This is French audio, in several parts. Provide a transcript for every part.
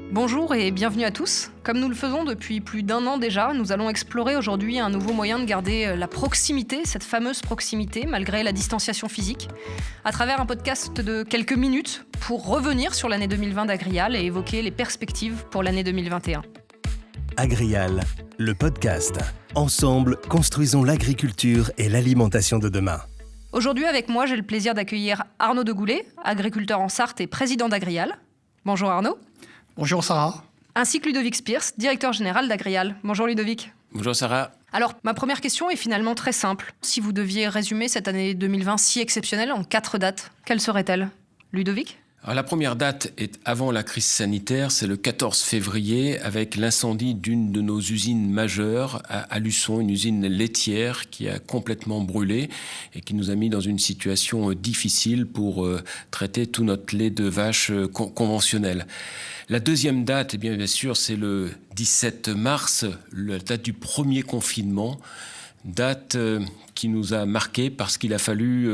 Bonjour et bienvenue à tous. Comme nous le faisons depuis plus d'un an déjà, nous allons explorer aujourd'hui un nouveau moyen de garder la proximité, cette fameuse proximité, malgré la distanciation physique, à travers un podcast de quelques minutes pour revenir sur l'année 2020 d'Agrial et évoquer les perspectives pour l'année 2021. Agrial, le podcast. Ensemble, construisons l'agriculture et l'alimentation de demain. Aujourd'hui avec moi, j'ai le plaisir d'accueillir Arnaud Degoulet, agriculteur en Sarthe et président d'Agrial. Bonjour Arnaud. Bonjour Sarah. Ainsi que Ludovic Spiers, directeur général d'Agrial. Bonjour Ludovic. Bonjour Sarah. Alors, ma première question est finalement très simple. Si vous deviez résumer cette année 2020 si exceptionnelle en 4 dates, quelles seraient-elles ? Ludovic ? Alors, la première date est avant la crise sanitaire, c'est le 14 février avec l'incendie d'une de nos usines majeures à Luçon, une usine laitière qui a complètement brûlé et qui nous a mis dans une situation difficile pour traiter tout notre lait de vache conventionnel. La deuxième date, eh bien sûr, c'est le 17 mars, la date du premier confinement. Date qui nous a marqué parce qu'il a fallu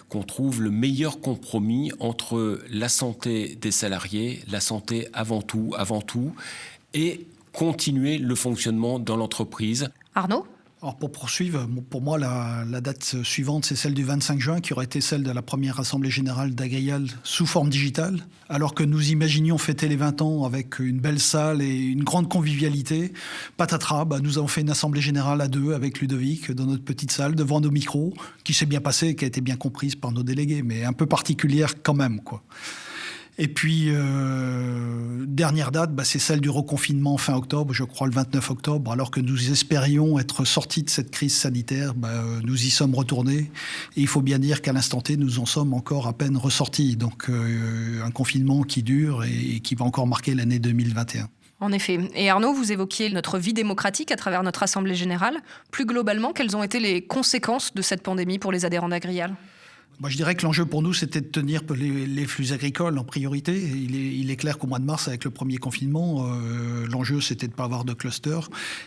qu'on trouve le meilleur compromis entre la santé des salariés, la santé avant tout, et continuer le fonctionnement dans l'entreprise. Arnaud ? Alors pour poursuivre, pour moi, la date suivante, c'est celle du 25 juin, qui aurait été celle de la première Assemblée Générale d'Agrial sous forme digitale. Alors que nous imaginions fêter les 20 ans avec une belle salle et une grande convivialité, patatras, nous avons fait une Assemblée Générale à deux avec Ludovic dans notre petite salle, devant nos micros, qui s'est bien passée et qui a été bien comprise par nos délégués, mais un peu particulière quand même, quoi. Et puis, dernière date, c'est celle du reconfinement fin octobre, je crois le 29 octobre, alors que nous espérions être sortis de cette crise sanitaire, nous y sommes retournés. Et il faut bien dire qu'à l'instant T, nous en sommes encore à peine ressortis. Donc, un confinement qui dure et qui va encore marquer l'année 2021. En effet. Et Arnaud, vous évoquiez notre vie démocratique à travers notre Assemblée Générale. Plus globalement, quelles ont été les conséquences de cette pandémie pour les adhérents d'Agrial ? Je dirais que l'enjeu pour nous, c'était de tenir les flux agricoles en priorité. Il est clair qu'au mois de mars, avec le premier confinement, l'enjeu, c'était de ne pas avoir de cluster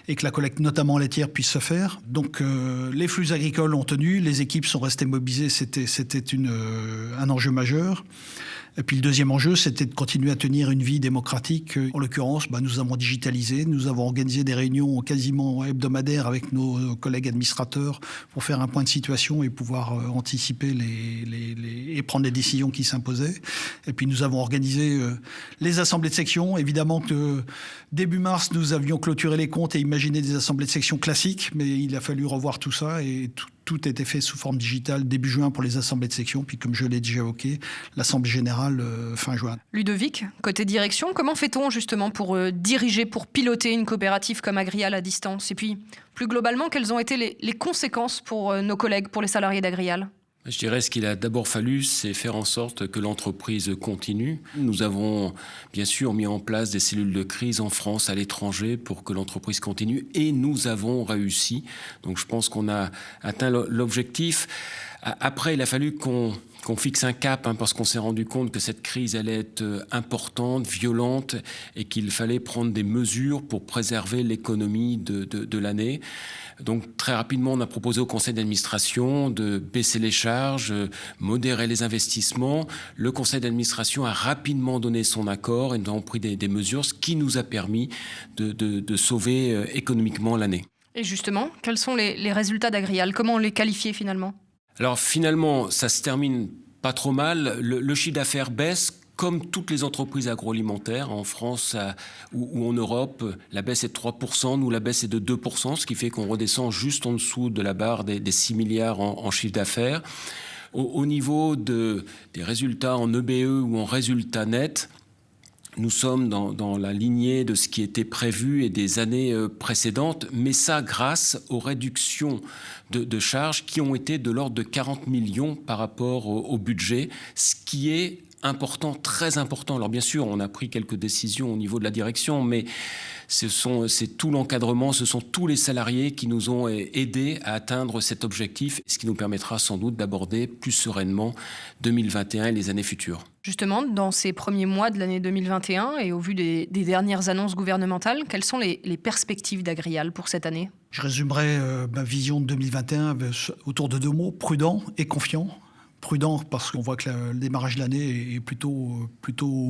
et que la collecte, notamment laitière, puisse se faire. Donc, les flux agricoles ont tenu, les équipes sont restées mobilisées, c'était un enjeu majeur. Et puis le deuxième enjeu, c'était de continuer à tenir une vie démocratique. En l'occurrence, nous avons digitalisé, nous avons organisé des réunions quasiment hebdomadaires avec nos collègues administrateurs pour faire un point de situation et pouvoir anticiper et prendre les décisions qui s'imposaient. Et puis nous avons organisé les assemblées de section. Évidemment que début mars, nous avions clôturé les comptes et imaginé des assemblées de section classiques, mais il a fallu revoir tout ça et tout a été fait sous forme digitale début juin pour les assemblées de section, puis comme je l'ai déjà évoqué, l'Assemblée Générale fin juin. Ludovic, côté direction, comment fait-on justement pour diriger, pour piloter une coopérative comme Agrial à distance ? Et puis, plus globalement, quelles ont été les conséquences pour nos collègues, pour les salariés d'Agrial ? Je dirais ce qu'il a d'abord fallu, c'est faire en sorte que l'entreprise continue. Nous avons bien sûr mis en place des cellules de crise en France, à l'étranger, pour que l'entreprise continue. Et nous avons réussi. Donc je pense qu'on a atteint l'objectif. Après, il a fallu qu'on fixe un cap, parce qu'on s'est rendu compte que cette crise allait être importante, violente, et qu'il fallait prendre des mesures pour préserver l'économie de l'année. Donc très rapidement, on a proposé au conseil d'administration de baisser les charges, modérer les investissements. Le conseil d'administration a rapidement donné son accord et nous avons pris des mesures, ce qui nous a permis de sauver économiquement l'année. Et justement, quels sont les résultats d'Agrial ? Comment on les qualifiait finalement ? Alors finalement, ça se termine pas trop mal. Le chiffre d'affaires baisse, comme toutes les entreprises agroalimentaires en France ou en Europe. La baisse est de 3%, nous la baisse est de 2%, ce qui fait qu'on redescend juste en dessous de la barre des 6 milliards en chiffre d'affaires. Au niveau des résultats en EBE ou en résultats nets, nous sommes dans la lignée de ce qui était prévu et des années précédentes, mais ça grâce aux réductions de charges qui ont été de l'ordre de 40 millions par rapport au budget, ce qui est important, très important. Alors bien sûr, on a pris quelques décisions au niveau de la direction, mais c'est tout l'encadrement, ce sont tous les salariés qui nous ont aidés à atteindre cet objectif, ce qui nous permettra sans doute d'aborder plus sereinement 2021 et les années futures. Justement, dans ces premiers mois de l'année 2021 et au vu des dernières annonces gouvernementales, quelles sont les perspectives d'Agrial pour cette année ? Je résumerai ma vision de 2021 autour de 2 mots, prudent et confiant. prudent parce qu'on voit que le démarrage de l'année est plutôt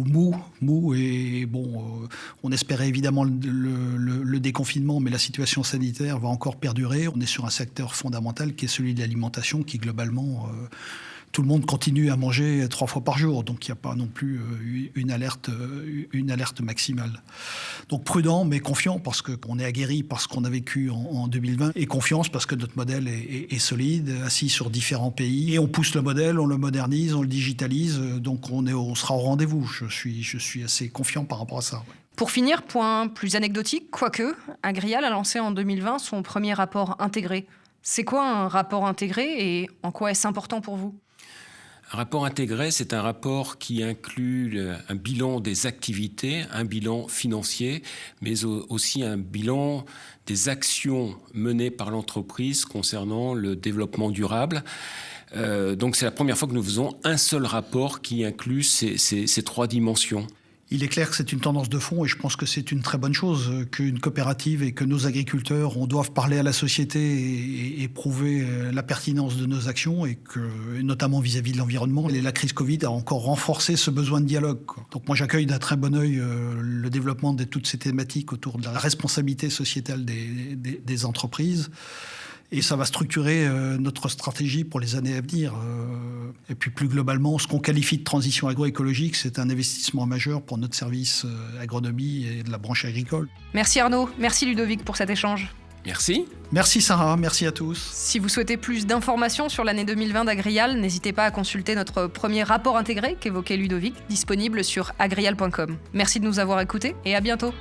mou et bon, on espérait évidemment le déconfinement, mais la situation sanitaire va encore perdurer. On est sur un secteur fondamental qui est celui de l'alimentation, qui globalement, tout le monde continue à manger 3 fois par jour, donc il n'y a pas non plus une alerte maximale. Donc prudent mais confiant parce qu'on est aguerri par ce qu'on a vécu en 2020 et confiance parce que notre modèle est solide, assis sur différents pays et on pousse le modèle, on le modernise, on le digitalise, donc on sera au rendez-vous. Je suis assez confiant par rapport à ça. Ouais. Pour finir, point plus anecdotique, quoique, Agrial a lancé en 2020 son premier rapport intégré. C'est quoi un rapport intégré et en quoi est-ce important pour vous ? Un rapport intégré, c'est un rapport qui inclut un bilan des activités, un bilan financier, mais aussi un bilan des actions menées par l'entreprise concernant le développement durable. Donc c'est la première fois que nous faisons un seul rapport qui inclut ces 3 dimensions. Il est clair que c'est une tendance de fond et je pense que c'est une très bonne chose qu'une coopérative et que nos agriculteurs, on doive parler à la société et prouver la pertinence de nos actions et que, notamment vis-à-vis de l'environnement. Et la crise Covid a encore renforcé ce besoin de dialogue. Donc moi j'accueille d'un très bon œil le développement de toutes ces thématiques autour de la responsabilité sociétale des entreprises. Et ça va structurer notre stratégie pour les années à venir. Et puis plus globalement, ce qu'on qualifie de transition agroécologique, c'est un investissement majeur pour notre service agronomie et de la branche agricole. Merci Arnaud, merci Ludovic pour cet échange. Merci. Merci Sarah, merci à tous. Si vous souhaitez plus d'informations sur l'année 2020 d'Agrial, n'hésitez pas à consulter notre premier rapport intégré qu'évoquait Ludovic, disponible sur agrial.com. Merci de nous avoir écoutés et à bientôt.